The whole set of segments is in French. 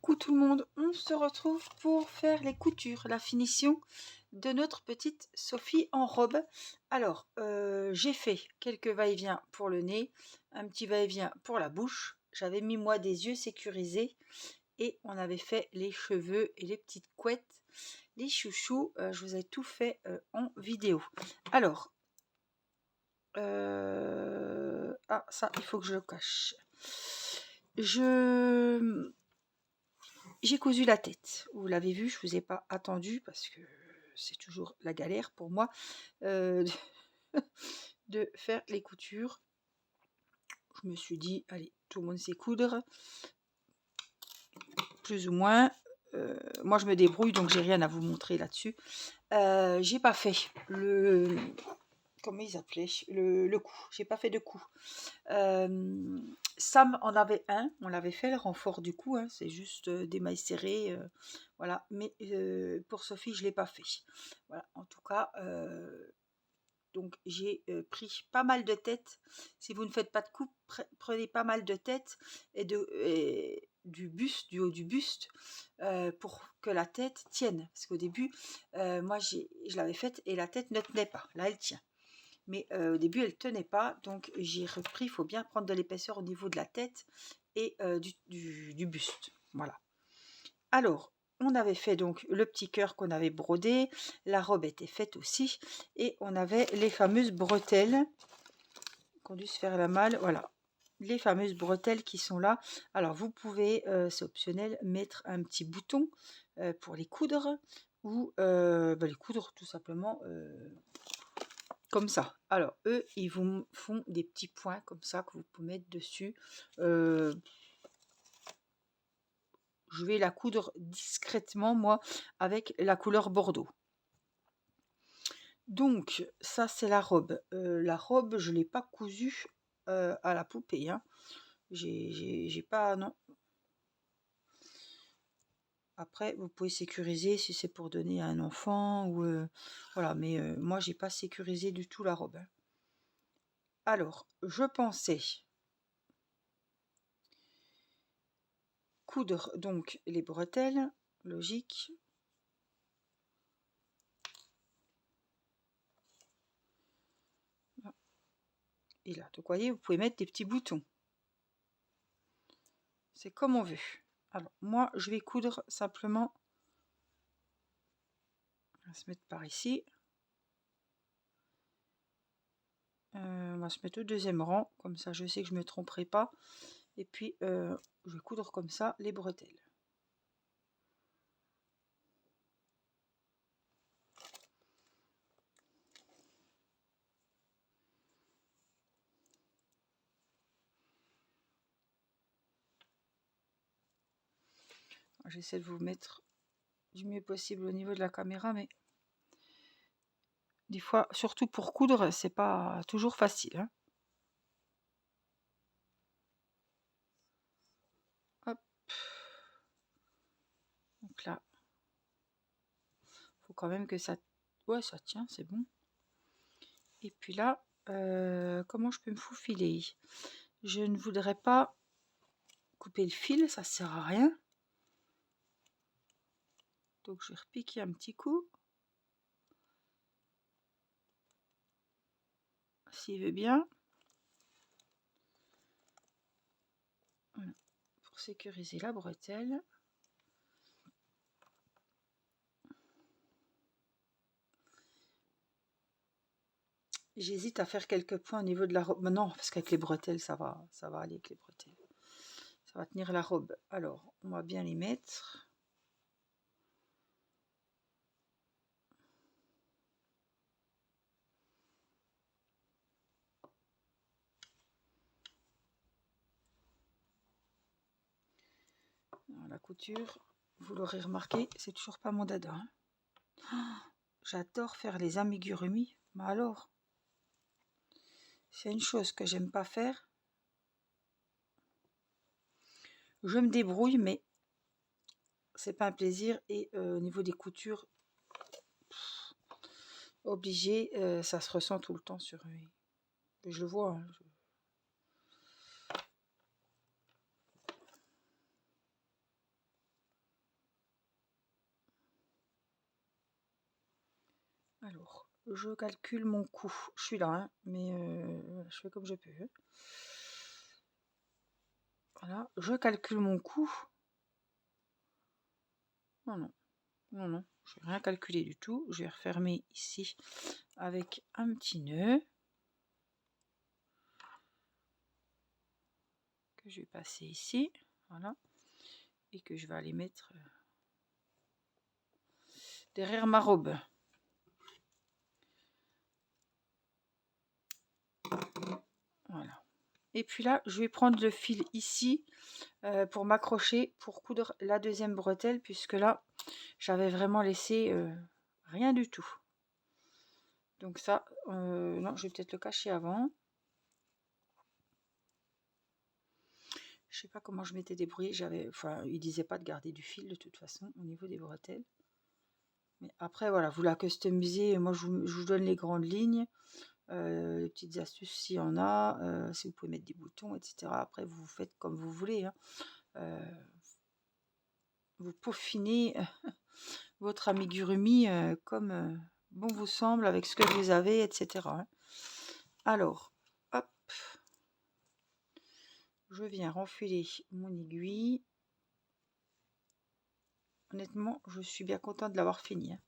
Coucou tout le monde, on se retrouve pour faire les coutures, la finition de notre petite Sophie en robe. Alors, j'ai fait quelques va-et-vient pour le nez, un petit va-et-vient pour la bouche. J'avais mis moi des yeux sécurisés et on avait fait les cheveux et les petites couettes, les chouchous. Je vous ai tout fait en vidéo. Alors, ça, il faut que je le cache. J'ai cousu la tête. Vous l'avez vu, je vous ai pas attendu parce que c'est toujours la galère pour moi euh, de faire les coutures. Je me suis dit, allez, tout le monde sait coudre, plus ou moins. Moi, je me débrouille, donc j'ai rien à vous montrer là-dessus. J'ai pas fait le... Comment ils appelaient le cou. J'ai pas fait de cou. Sam en avait un, on l'avait fait le renfort du cou, hein, c'est juste des mailles serrées, voilà. Mais pour Sophie, je l'ai pas fait. Voilà, en tout cas, donc j'ai pris pas mal de têtes. Si vous ne faites pas de coupe, prenez pas mal de têtes et du buste, du haut du buste, pour que la tête tienne. Parce qu'au début, moi je l'avais faite et la tête ne tenait pas. Là, elle tient. Mais au début, elle ne tenait pas, donc j'ai repris. Il faut bien prendre de l'épaisseur au niveau de la tête et du buste. Voilà. Alors, on avait fait donc le petit cœur qu'on avait brodé, la robe était faite aussi, et on avait les fameuses bretelles qu'on dû se faire la malle. Voilà, les fameuses bretelles qui sont là. Alors, vous pouvez, c'est optionnel, mettre un petit bouton pour les coudre, ou les coudre tout simplement comme ça. Alors, eux, ils vous font des petits points comme ça que vous pouvez mettre dessus. Je vais la coudre discrètement, moi, avec la couleur bordeaux. Donc, ça, c'est la robe. La robe, je ne l'ai pas cousue à la poupée. Hein. J'ai pas... Non. Après, vous pouvez sécuriser si c'est pour donner à un enfant. Ou voilà, mais moi, j'ai pas sécurisé du tout la robe. Hein. Alors, je pensais... coudre donc les bretelles, logique. Et là, donc vous voyez, vous pouvez mettre des petits boutons. C'est comme on veut. Alors, moi, je vais coudre simplement. On va se mettre par ici. On va se mettre au deuxième rang. Comme ça, je sais que je ne me tromperai pas. Et puis, je vais coudre comme ça les bretelles. J'essaie de vous mettre du mieux possible au niveau de la caméra, mais des fois, surtout pour coudre, c'est pas toujours facile. Hein. Hop. Donc là, faut quand même que ça... Ouais, ça tient, c'est bon. Et puis là, comment je peux me faufiler? Je ne voudrais pas couper le fil, ça sert à rien. Donc je vais repiquer un petit coup. S'il veut bien. Voilà. Pour sécuriser la bretelle. J'hésite à faire quelques points au niveau de la robe. Non, parce qu'avec les bretelles, ça va aller avec les bretelles. Ça va tenir la robe. Alors, on va bien les mettre. Alors, la couture, vous l'aurez remarqué, c'est toujours pas mon dada. Hein. Oh, j'adore faire les amigurumis. Mais alors, c'est une chose que j'aime pas faire. Je me débrouille, mais c'est pas un plaisir. Et au niveau des coutures, obligé, ça se ressent tout le temps sur eux. Je le vois. Hein, Alors, je calcule mon coût. Je suis là, hein, mais je fais comme je peux. Hein. Voilà, je calcule mon coût. Non, non, non, non, je vais rien calculer du tout. Je vais refermer ici avec un petit nœud que je vais passer ici. Voilà, et que je vais aller mettre derrière ma robe. Voilà. Et puis là, je vais prendre le fil ici pour m'accrocher, pour coudre la deuxième bretelle, puisque là, j'avais vraiment laissé rien du tout. Donc ça, non, je vais peut-être le cacher avant. Je sais pas comment je m'étais débrouillée. Enfin, il disait pas de garder du fil de toute façon au niveau des bretelles. Mais après, voilà, vous la customisez. Moi, je vous donne les grandes lignes. Les petites astuces s'il y en a, si vous pouvez mettre des boutons, etc. Après, vous faites comme vous voulez. Hein. Vous peaufinez votre amigurumi comme bon vous semble, avec ce que vous avez, etc. Hein. Alors, hop, je viens renfiler mon aiguille. Honnêtement, je suis bien contente de l'avoir fini. Hein.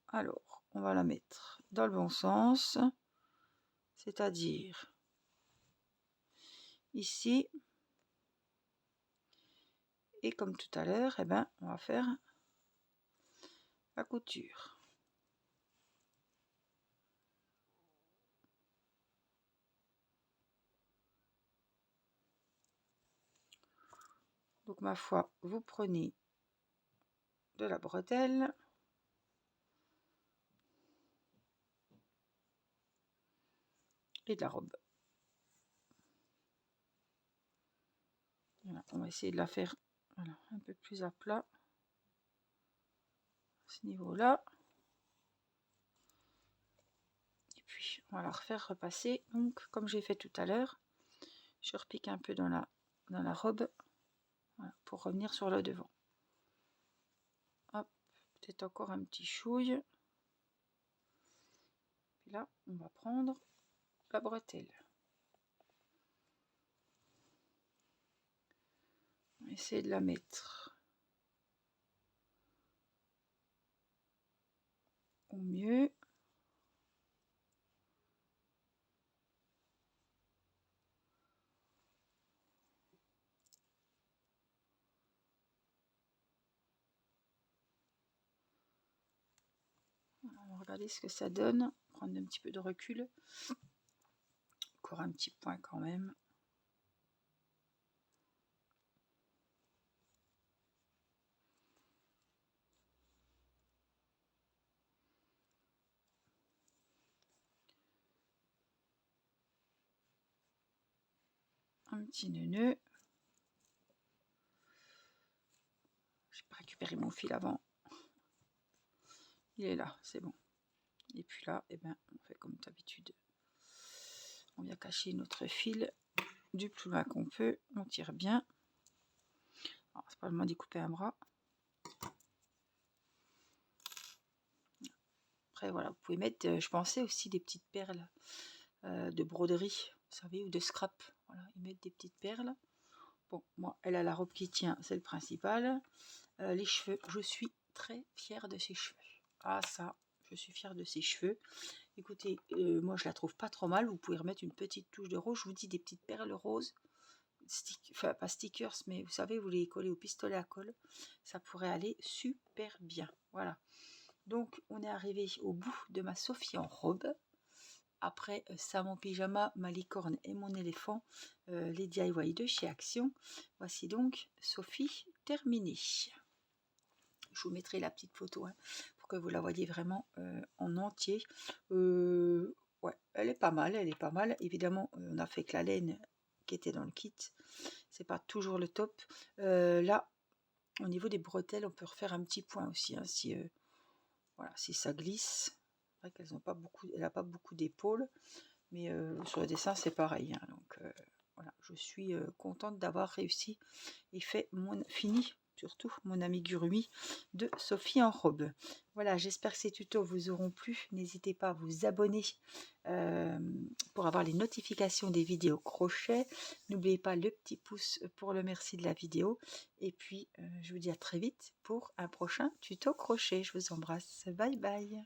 Alors, on va la mettre dans le bon sens, c'est-à-dire ici. Et comme tout à l'heure, eh ben, on va faire la couture. Donc, ma foi, vous prenez de la bretelle. Et de la robe. Voilà, on va essayer de la faire voilà, un peu plus à plat. À ce niveau-là. Et puis, on va la refaire repasser. Donc, comme j'ai fait tout à l'heure, je repique un peu dans la robe voilà, pour revenir sur le devant. Hop, peut-être encore un petit chouille. Puis là, on va prendre la bretelle. On va essayer de la mettre au mieux. On va regarder ce que ça donne. Prendre un petit peu de recul. Encore un petit point quand même. Un petit nœud. J'ai pas récupéré mon fil avant. Il est là, c'est bon. Et puis là, eh ben, on fait comme d'habitude. On vient cacher notre fil du plus loin qu'on peut. On tire bien. C'est pas le moment d'y couper un bras. Après, voilà, vous pouvez mettre, je pensais aussi des petites perles de broderie, vous savez, ou de scrap. Voilà, ils mettent des petites perles. Bon, moi, elle a la robe qui tient, c'est le principal. Les cheveux, je suis très fière de ses cheveux. Ah ça, je suis fière de ses cheveux. Écoutez, moi je la trouve pas trop mal. Vous pouvez remettre une petite touche de rose. Je vous dis des petites perles roses. Enfin, pas stickers, mais vous savez, vous les collez au pistolet à colle. Ça pourrait aller super bien. Voilà. Donc, on est arrivé au bout de ma Sophie en robe. Après ça, mon pyjama, ma licorne et mon éléphant, les DIY de chez Action. Voici donc Sophie terminée. Je vous mettrai la petite photo hein, pour que vous la voyez vraiment en entier. Ouais, elle est pas mal, elle est pas mal. Évidemment, on a fait que la laine qui était dans le kit. C'est pas toujours le top. Là, au niveau des bretelles, on peut refaire un petit point aussi. Hein, si, voilà, si ça glisse. C'est vrai qu'elles ont pas beaucoup, elle n'a pas beaucoup d'épaules. Mais sur le dessin, c'est pareil. Hein, donc voilà, je suis contente d'avoir réussi et fini surtout mon ami Gurumi de Sophie en robe. Voilà, j'espère que ces tutos vous auront plu. N'hésitez pas à vous abonner pour avoir les notifications des vidéos crochet. N'oubliez pas le petit pouce pour le merci de la vidéo. Et puis, je vous dis à très vite pour un prochain tuto crochet. Je vous embrasse. Bye bye.